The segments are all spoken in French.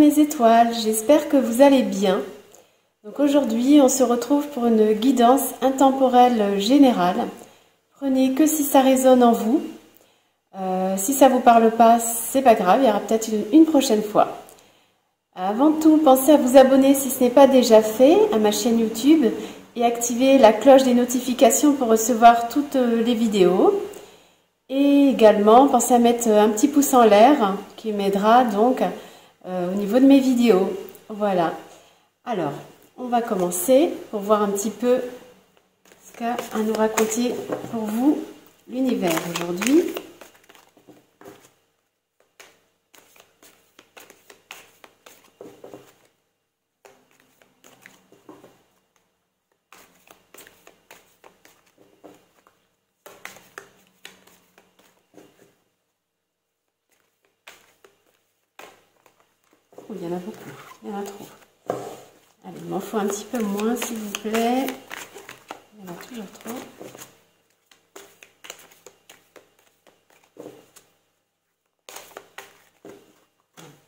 mes étoiles, j'espère que vous allez bien. Donc aujourd'hui, on se retrouve pour une guidance intemporelle générale. Prenez que si ça résonne en vous. Si ça vous parle pas, c'est pas grave, il y aura peut-être une prochaine fois. Avant tout, pensez à vous abonner si ce n'est pas déjà fait à ma chaîne YouTube et activer la cloche des notifications pour recevoir toutes les vidéos. Et également, pensez à mettre un petit pouce en l'air qui m'aidera donc au niveau de mes vidéos. Voilà. Alors, on va commencer pour voir un petit peu ce qu'a à nous raconter pour vous l'univers aujourd'hui. Il y en a beaucoup, il y en a trop. Allez, il m'en faut un petit peu moins, s'il vous plaît. Il y en a toujours trop.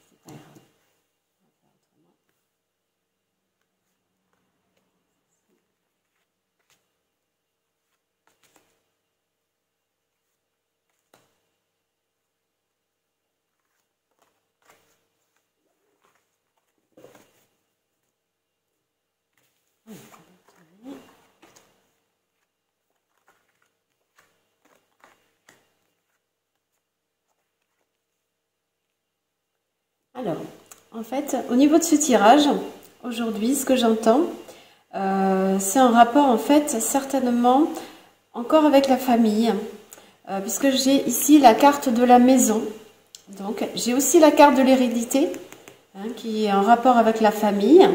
C'est pas grave. Alors, en fait, au niveau de ce tirage, aujourd'hui, ce que j'entends, c'est un rapport, en fait, certainement encore avec la famille, puisque j'ai ici la carte de la maison. Donc, j'ai aussi la carte de l'hérédité, qui est en rapport avec la famille.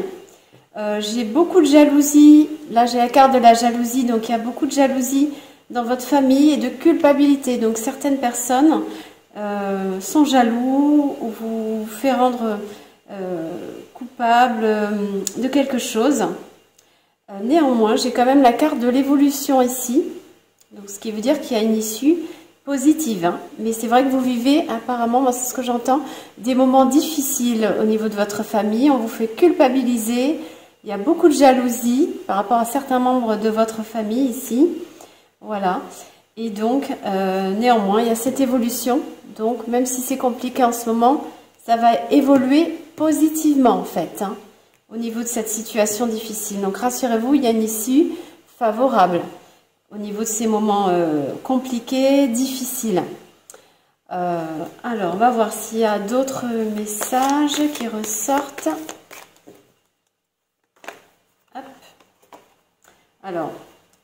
J'ai beaucoup de jalousie. Là, j'ai la carte de la jalousie, donc il y a beaucoup de jalousie dans votre famille et de culpabilité. Donc, certaines personnes sont jaloux ou vous fait rendre coupable de quelque chose. Néanmoins, j'ai quand même la carte de l'évolution ici, donc ce qui veut dire qu'il y a une issue positive. Mais c'est vrai que vous vivez apparemment, moi c'est ce que j'entends, des moments difficiles au niveau de votre famille. On vous fait culpabiliser. Il y a beaucoup de jalousie par rapport à certains membres de votre famille ici. Voilà. Et donc, néanmoins, il y a cette évolution. Donc, même si c'est compliqué en ce moment, ça va évoluer positivement, en fait, au niveau de cette situation difficile. Donc, rassurez-vous, il y a une issue favorable au niveau de ces moments compliqués, difficiles. Alors, on va voir s'il y a d'autres messages qui ressortent. Hop. Alors,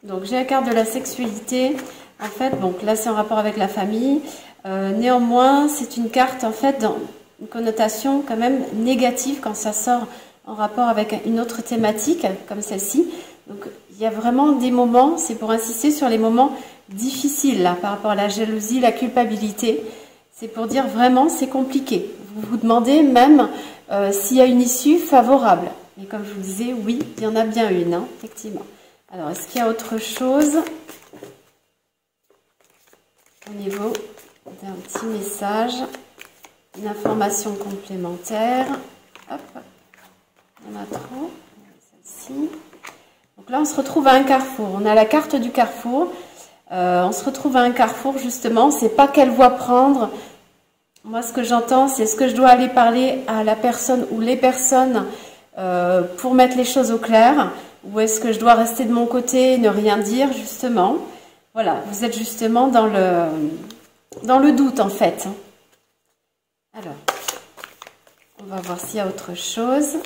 donc j'ai la carte de la sexualité. En fait, donc là c'est en rapport avec la famille. Néanmoins, c'est une carte en fait dans une connotation quand même négative quand ça sort en rapport avec une autre thématique comme celle-ci. Donc il y a vraiment des moments, c'est pour insister sur les moments difficiles là, par rapport à la jalousie, la culpabilité. C'est pour dire vraiment c'est compliqué. Vous vous demandez même s'il y a une issue favorable. Et comme je vous disais, oui, il y en a bien une, effectivement. Alors, est-ce qu'il y a autre chose au niveau d'un petit message, une information complémentaire? Hop, il y en a trop. Celle-ci. Donc là, on se retrouve à un carrefour. On a la carte du carrefour. On se retrouve à un carrefour, justement. On ne sait pas quelle voie prendre. Moi, ce que j'entends, c'est ce que je dois aller parler à la personne ou les personnes pour mettre les choses au clair. Ou est-ce que je dois rester de mon côté et ne rien dire, justement? Voilà, vous êtes justement dans le doute, en fait. Alors, on va voir s'il y a autre chose.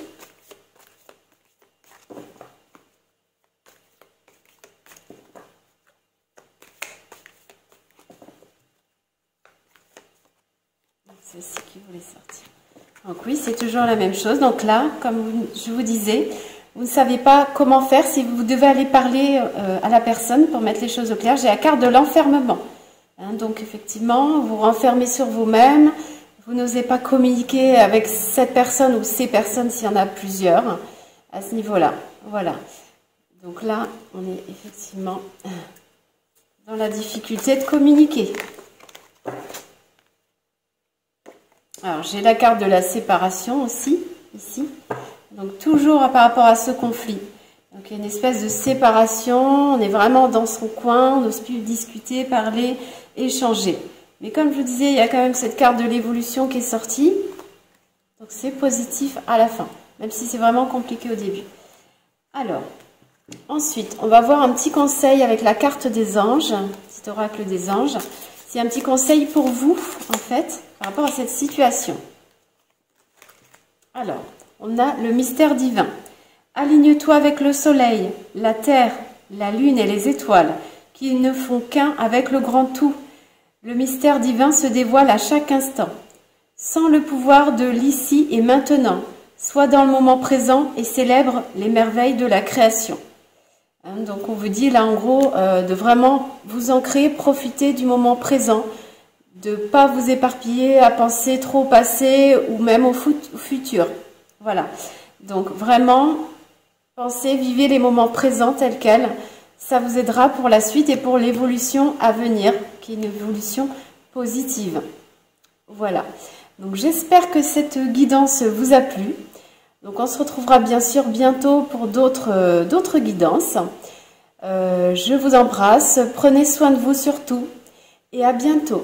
C'est ce qui voulait sortir. Donc oui, c'est toujours la même chose. Donc là, comme je vous disais, vous ne savez pas comment faire si vous devez aller parler à la personne pour mettre les choses au clair. J'ai la carte de l'enfermement. Donc effectivement, vous renfermez sur vous-même. Vous n'osez pas communiquer avec cette personne ou ces personnes s'il y en a plusieurs à ce niveau-là. Voilà. Donc là, on est effectivement dans la difficulté de communiquer. Alors, j'ai la carte de la séparation aussi, ici. Donc, toujours par rapport à ce conflit. Donc, il y a une espèce de séparation. On est vraiment dans son coin. On n'ose plus discuter, parler, échanger. Mais comme je vous disais, il y a quand même cette carte de l'évolution qui est sortie. Donc, c'est positif à la fin. Même si c'est vraiment compliqué au début. Alors, ensuite, on va voir un petit conseil avec la carte des anges. Petit oracle des anges. C'est un petit conseil pour vous, en fait, par rapport à cette situation. Alors, on a le mystère divin. Aligne-toi avec le soleil, la terre, la lune et les étoiles, qui ne font qu'un avec le grand tout. Le mystère divin se dévoile à chaque instant. Sens le pouvoir de l'ici et maintenant. Sois dans le moment présent et célèbre les merveilles de la création. Donc on vous dit là en gros de vraiment vous ancrer, profiter du moment présent, de ne pas vous éparpiller à penser trop au passé ou même au futur. Voilà, donc vraiment pensez, vivez les moments présents tels quels, ça vous aidera pour la suite et pour l'évolution à venir, qui est une évolution positive. Voilà, donc j'espère que cette guidance vous a plu. Donc on se retrouvera bien sûr bientôt pour d'autres guidances. Je vous embrasse, prenez soin de vous surtout et à bientôt.